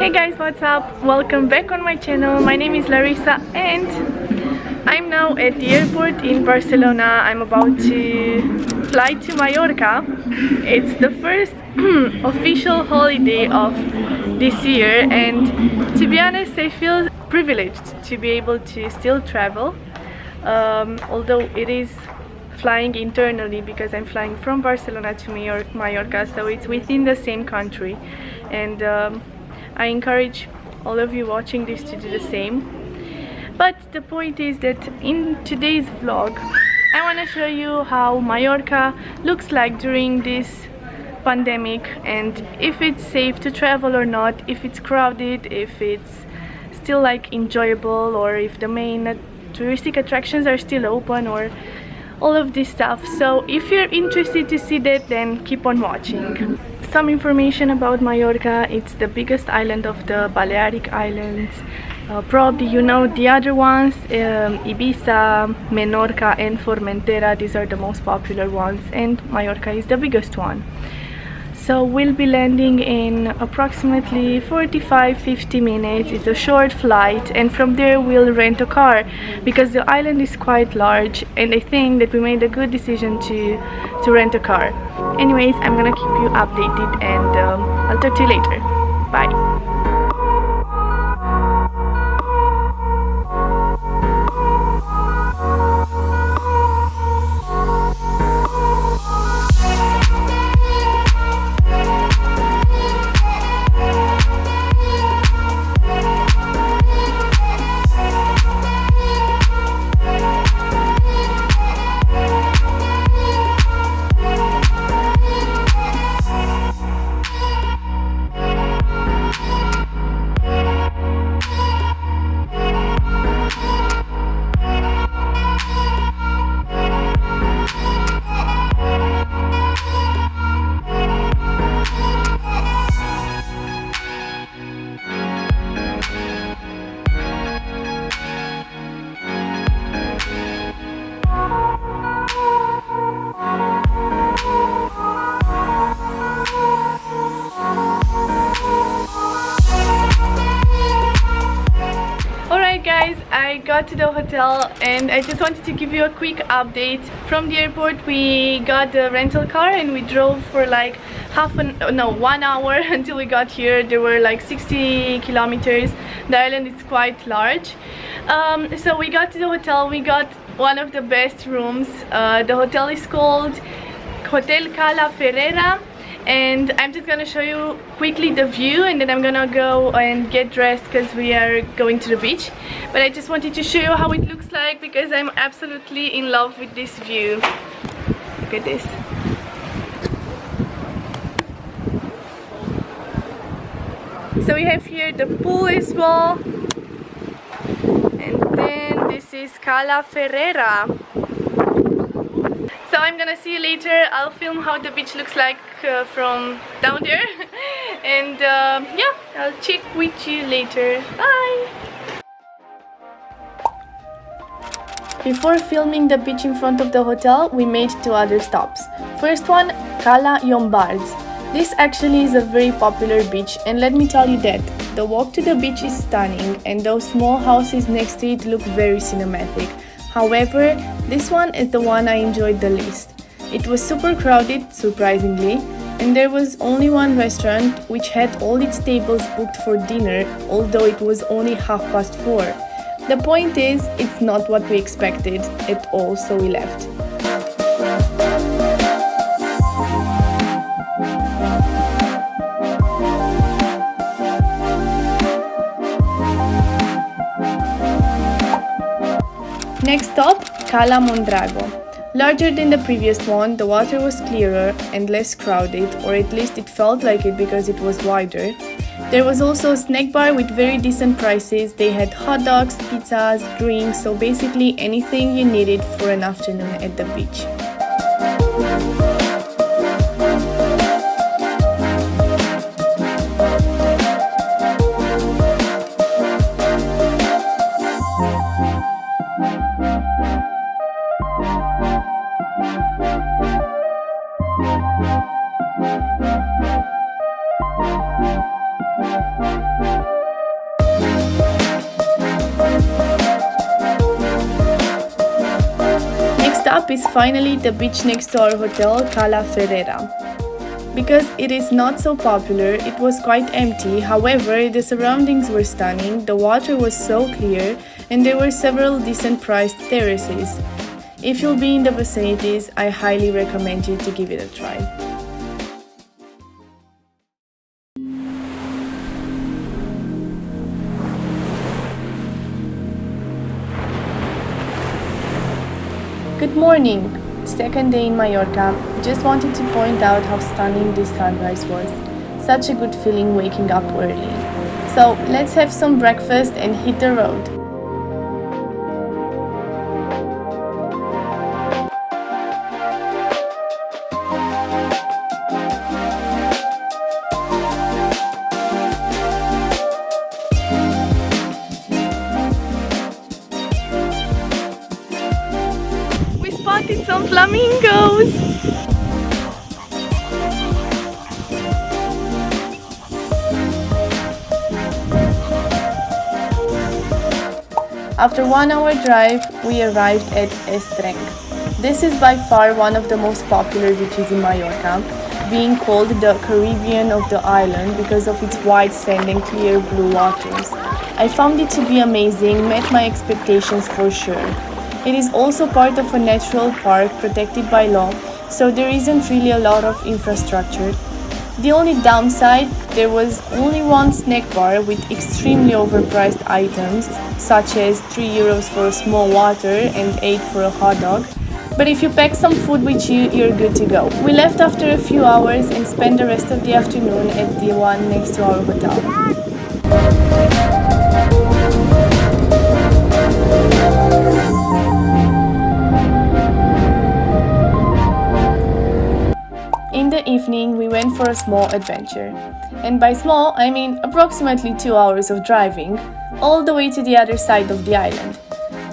Hey guys, what's up? Welcome back on my channel. My name is Larissa and I'm now at the airport in Barcelona. I'm about to fly to Mallorca. It's the first official holiday of this year, and to be honest, I feel privileged to be able to still travel, although it is flying internally because I'm flying from Barcelona to Mallorca, so it's within the same country, and I encourage all of you watching this to do the same. But the point is that in today's vlog I want to show you how Mallorca looks like during this pandemic, and if it's safe to travel or not, if it's crowded, if it's still like enjoyable, or if the main touristic attractions are still open, or all of this stuff. So if you're interested to see that, then keep on watching. Some information about Mallorca: it's the biggest island of the Balearic Islands. Probably you know the other ones, Ibiza, Menorca and Formentera. These are the most popular ones, and Mallorca is the biggest one. So we'll be landing in approximately 45-50 minutes. It's a short flight, and from there we'll rent a car because the island is quite large, and I think that we made a good decision to rent a car. Anyways, I'm gonna keep you updated, and I'll talk to you later. Bye. Guys, I got to the hotel and I just wanted to give you a quick update. From the airport we got the rental car and we drove for like 1 hour until we got here. There were like 60 kilometers. The island is quite large. So we got to the hotel. We got one of the best rooms. The hotel is called Hotel Calafella, and I'm just gonna show you quickly the view, and then I'm gonna go and get dressed because we are going to the beach. But I just wanted to show you how it looks like because I'm absolutely in love with this view. Look at this. So we have here the pool as well, and then this is Calafella. So I'm gonna see you later. I'll film how the beach looks like from down there and yeah, I'll check with you later. Bye! Before filming the beach in front of the hotel, we made 2 other stops. First one, Cala Llombards. This actually is a very popular beach, and let me tell you that the walk to the beach is stunning and those small houses next to it look very cinematic. However, this one is the one I enjoyed the least. It was super crowded, surprisingly, and there was only one restaurant which had all its tables booked for dinner, although it was only 4:30. The point is, it's not what we expected at all, so we left. Next stop, Cala Mondrago. Larger than the previous one, the water was clearer and less crowded, or at least it felt like it because it was wider. There was also a snack bar with very decent prices. They had hot dogs, pizzas, drinks, so basically anything you needed for an afternoon at the beach. stop is finally the beach next to our hotel, Calafella. Because it is not so popular, it was quite empty. However, the surroundings were stunning, the water was so clear, and there were several decent priced terraces. If you'll be in the vicinities, I highly recommend you to give it a try. Good morning! Second day in Mallorca. Just wanted to point out how stunning this sunrise was. Such a good feeling waking up early. So let's have some breakfast and hit the road. Spotted some flamingos! After 1 hour drive, we arrived at Estreng. This is by far one of the most popular beaches in Mallorca, being called the Caribbean of the island because of its white sand and clear blue waters. I found it to be amazing, met my expectations for sure. It is also part of a natural park protected by law, so there isn't really a lot of infrastructure. The only downside, there was only one snack bar with extremely overpriced items, such as €3 for a small water and 8 for a hot dog. But if you pack some food with you, you're good to go. We left after a few hours and spent the rest of the afternoon at the one next to our hotel. In the evening, we went for a small adventure. And by small, I mean approximately 2 hours of driving, all the way to the other side of the island.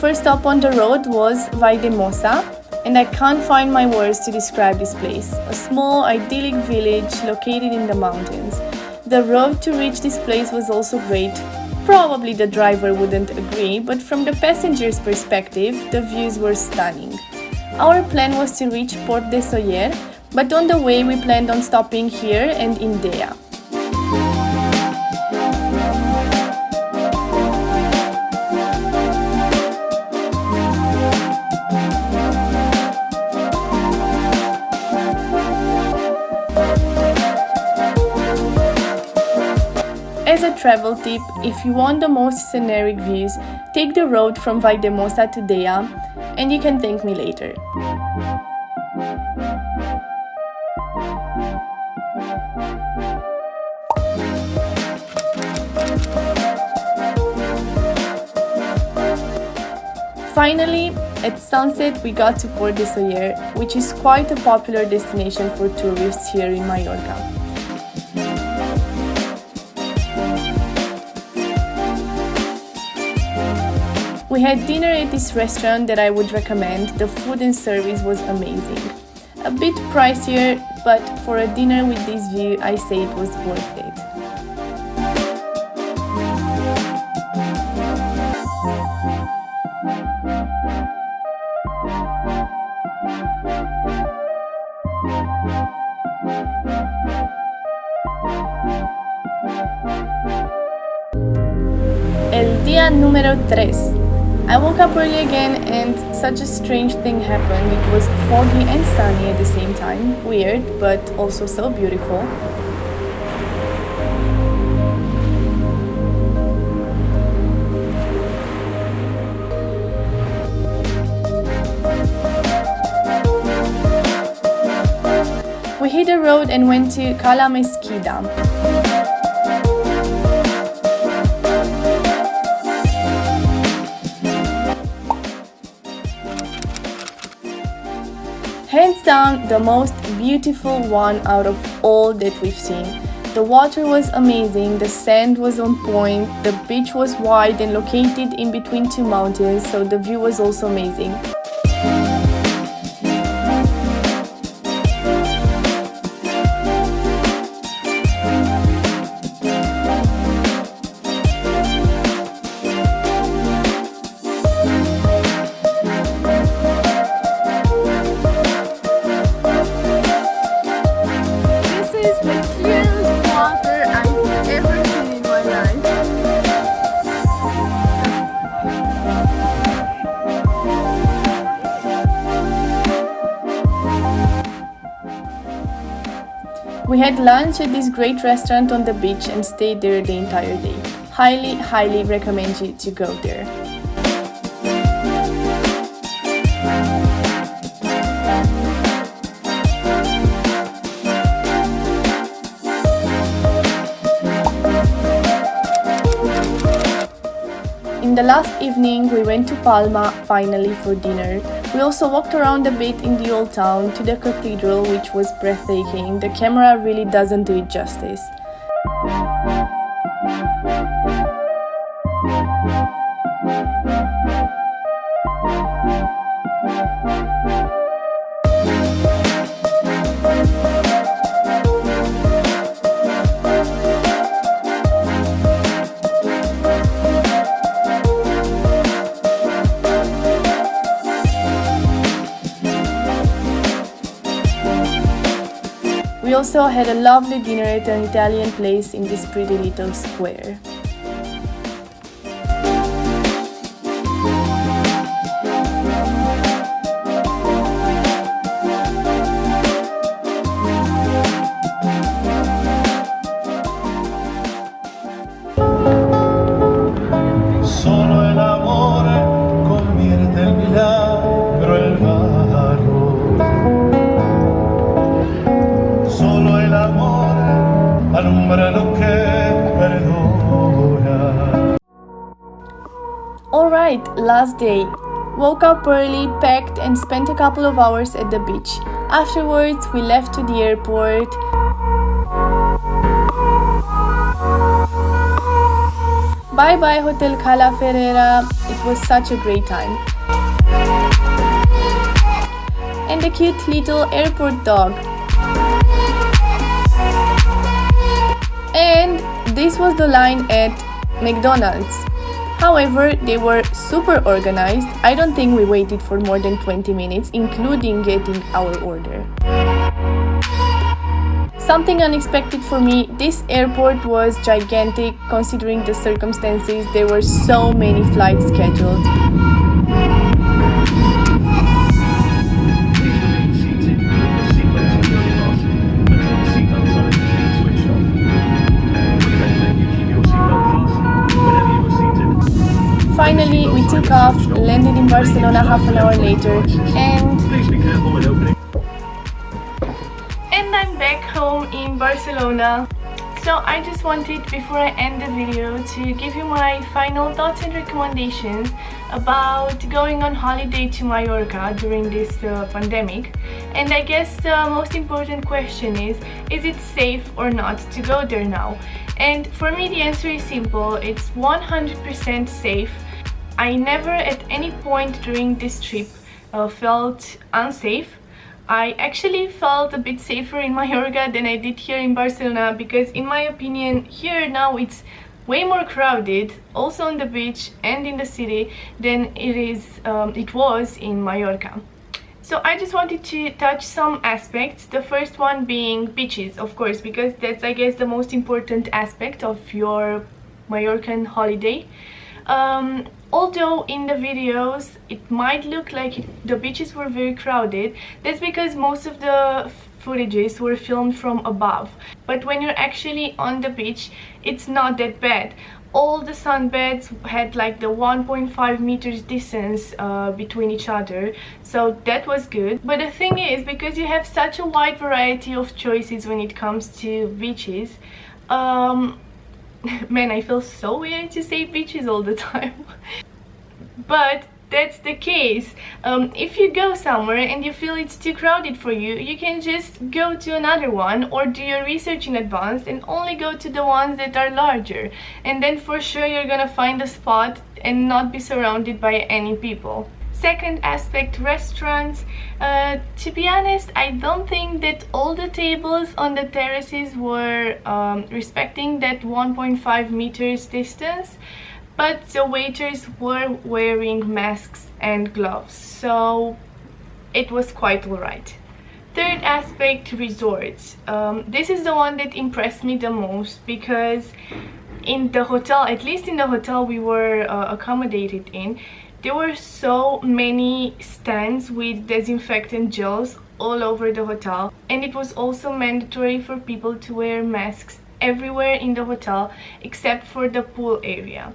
First stop on the road was Valldemossa, and I can't find my words to describe this place. A small, idyllic village located in the mountains. The road to reach this place was also great. Probably the driver wouldn't agree, but from the passenger's perspective, the views were stunning. Our plan was to reach Port de Soller, but on the way we planned on stopping here and in Dea. As a travel tip, if you want the most scenic views, take the road from Valldemossa to Dea, and you can thank me later. Finally, at sunset we got to Port de Soller, which is quite a popular destination for tourists here in Mallorca. We had dinner at this restaurant that I would recommend. The food and service was amazing. A bit pricier, but for a dinner with this view, I say it was worth it. El día número 3. I woke up early again and such a strange thing happened. It was foggy and sunny at the same time. Weird, but also so beautiful. We hit the road and went to Kalamazoo Dam. Hands down, the most beautiful one out of all that we've seen. The water was amazing, the sand was on point, the beach was wide and located in between two mountains, so the view was also amazing. We had lunch at this great restaurant on the beach and stayed there the entire day. Highly recommend you to go there. In the last evening, we went to Palma finally for dinner. We also walked around a bit in the old town to the cathedral, which was breathtaking. The camera really doesn't do it justice. We also had a lovely dinner at an Italian place in this pretty little square. Solo el amor convierte el milagro en raro. Solo el amor alumbra lo que perdona. Alright, last day. Woke up early, packed and spent a couple of hours at the beach. Afterwards, we left to the airport. Bye bye Hotel Calafella. It was such a great time. And a cute little airport dog. And this was the line at McDonald's. However, they were super organized. I don't think we waited for more than 20 minutes, including getting our order. Something unexpected for me, this airport was gigantic considering the circumstances. There were so many flights scheduled. Finally, we took off, landed in Barcelona half an hour later, and I'm back home in Barcelona. So I just wanted, before I end the video, to give you my final thoughts and recommendations about going on holiday to Mallorca during this pandemic. And I guess the most important question is it safe or not to go there now? And for me the answer is simple, it's 100% safe. I never at any point during this trip felt unsafe. I actually felt a bit safer in Mallorca than I did here in Barcelona, because in my opinion here now it's way more crowded, also on the beach and in the city, than it was in Mallorca. So I just wanted to touch some aspects. The first one being beaches, of course, because that's, I guess, the most important aspect of your Mallorcan holiday. Although in the videos it might look like the beaches were very crowded, that's because most of the footages were filmed from above. But when you're actually on the beach, it's not that bad. All the sunbeds had like the 1.5 meters distance between each other, so that was good. But the thing is, because you have such a wide variety of choices when it comes to beaches, man, I feel so weird to say beaches all the time. But that's the case. If you go somewhere and you feel it's too crowded for you, you can just go to another one or do your research in advance and only go to the ones that are larger. And then for sure you're gonna find a spot and not be surrounded by any people. Second aspect, restaurants. To be honest, I don't think that all the tables on the terraces were respecting that 1.5 meters distance, but the waiters were wearing masks and gloves, so it was quite alright. Third aspect, resorts. This is the one that impressed me the most, because in the hotel, at least in the hotel we were accommodated in, there were so many stands with disinfectant gels all over the hotel, and it was also mandatory for people to wear masks everywhere in the hotel except for the pool area.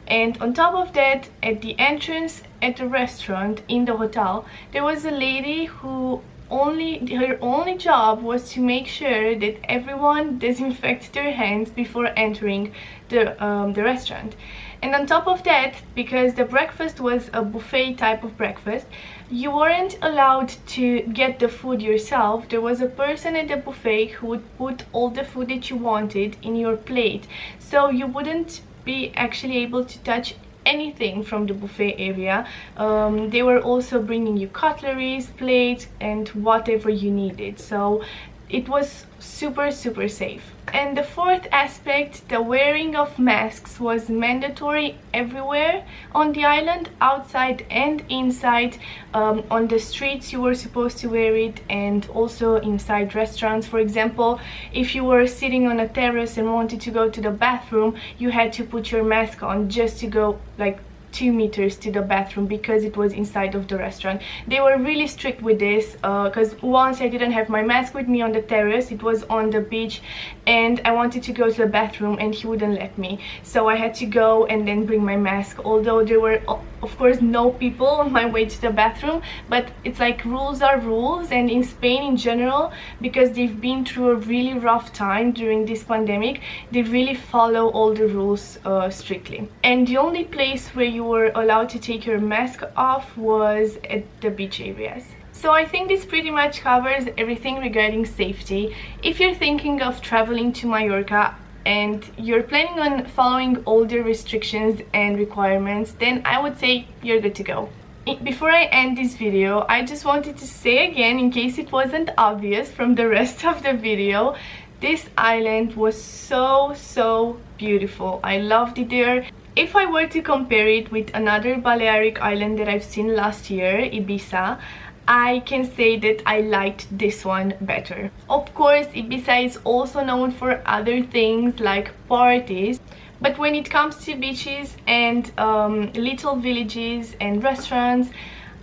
And on top of that, at the entrance at the restaurant in the hotel, there was a lady who her only job was to make sure that everyone disinfects their hands before entering the restaurant. And on top of that, because the breakfast was a buffet type of breakfast, you weren't allowed to get the food yourself. There was a person at the buffet who would put all the food that you wanted in your plate, so you wouldn't be actually able to touch anything from the buffet area. They were also bringing you cutleries, plates, and whatever you needed, so it was super safe. And the fourth aspect, the wearing of masks was mandatory everywhere on the island, outside and inside. On the streets you were supposed to wear it, and also inside restaurants. For example, if you were sitting on a terrace and wanted to go to the bathroom, you had to put your mask on just to go like 2 meters to the bathroom, because it was inside of the restaurant. They were really strict with this, because once I didn't have my mask with me on the terrace, it was on the beach, and I wanted to go to the bathroom and he wouldn't let me, so I had to go and then bring my mask, although there were of course no people on my way to the bathroom. But it's like, rules are rules, and in Spain in general, because they've been through a really rough time during this pandemic, they really follow all the rules strictly. And the only place where you were allowed to take your mask off was at the beach areas. So I think this pretty much covers everything regarding safety. If you're thinking of traveling to Mallorca and you're planning on following all the restrictions and requirements, then I would say you're good to go. Before I end this video, I just wanted to say again, in case it wasn't obvious from the rest of the video, this island was so beautiful. I loved it there. If I were to compare it with another Balearic island that I've seen last year, Ibiza, I can say that I liked this one better. Of course, Ibiza is also known for other things like parties, but when it comes to beaches and little villages and restaurants,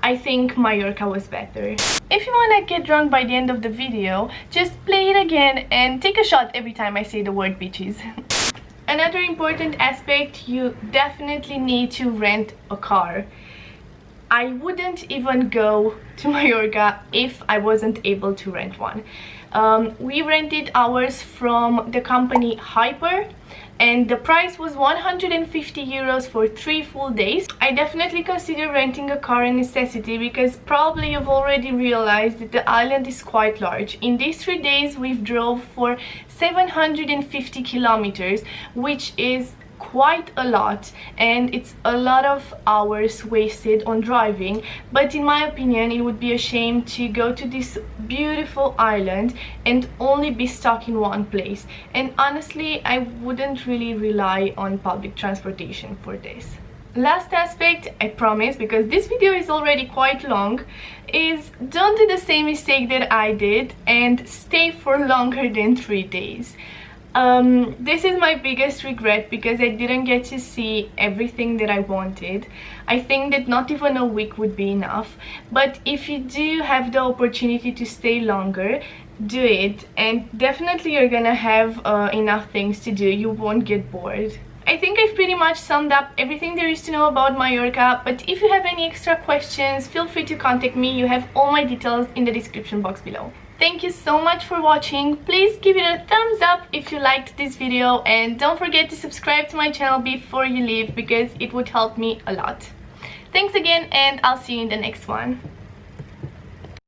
I think Mallorca was better. If you wanna get drunk by the end of the video, just play it again and take a shot every time I say the word beaches. Another important aspect, you definitely need to rent a car. I wouldn't even go to Mallorca if I wasn't able to rent one. We rented ours from the company Hyper, and the price was 150 euros for 3 full days. I definitely consider renting a car a necessity, because probably you've already realized that the island is quite large. In these 3 days we've drove for 750 kilometers, which is quite a lot, and it's a lot of hours wasted on driving. But in my opinion, it would be a shame to go to this beautiful island and only be stuck in one place, and honestly I wouldn't really rely on public transportation for this. Last aspect, I promise, because this video is already quite long, is don't do the same mistake that I did and stay for longer than 3 days. This is my biggest regret, because I didn't get to see everything that I wanted. I think that not even a week would be enough, but if you do have the opportunity to stay longer, do it, and definitely you're gonna have enough things to do. You won't get bored. I think I've pretty much summed up everything there is to know about Mallorca, but if you have any extra questions, feel free to contact me. You have all my details in the description box below. Thank you so much for watching. Please give it a thumbs up if you liked this video, and don't forget to subscribe to my channel before you leave, because it would help me a lot. Thanks again, and I'll see you in the next one.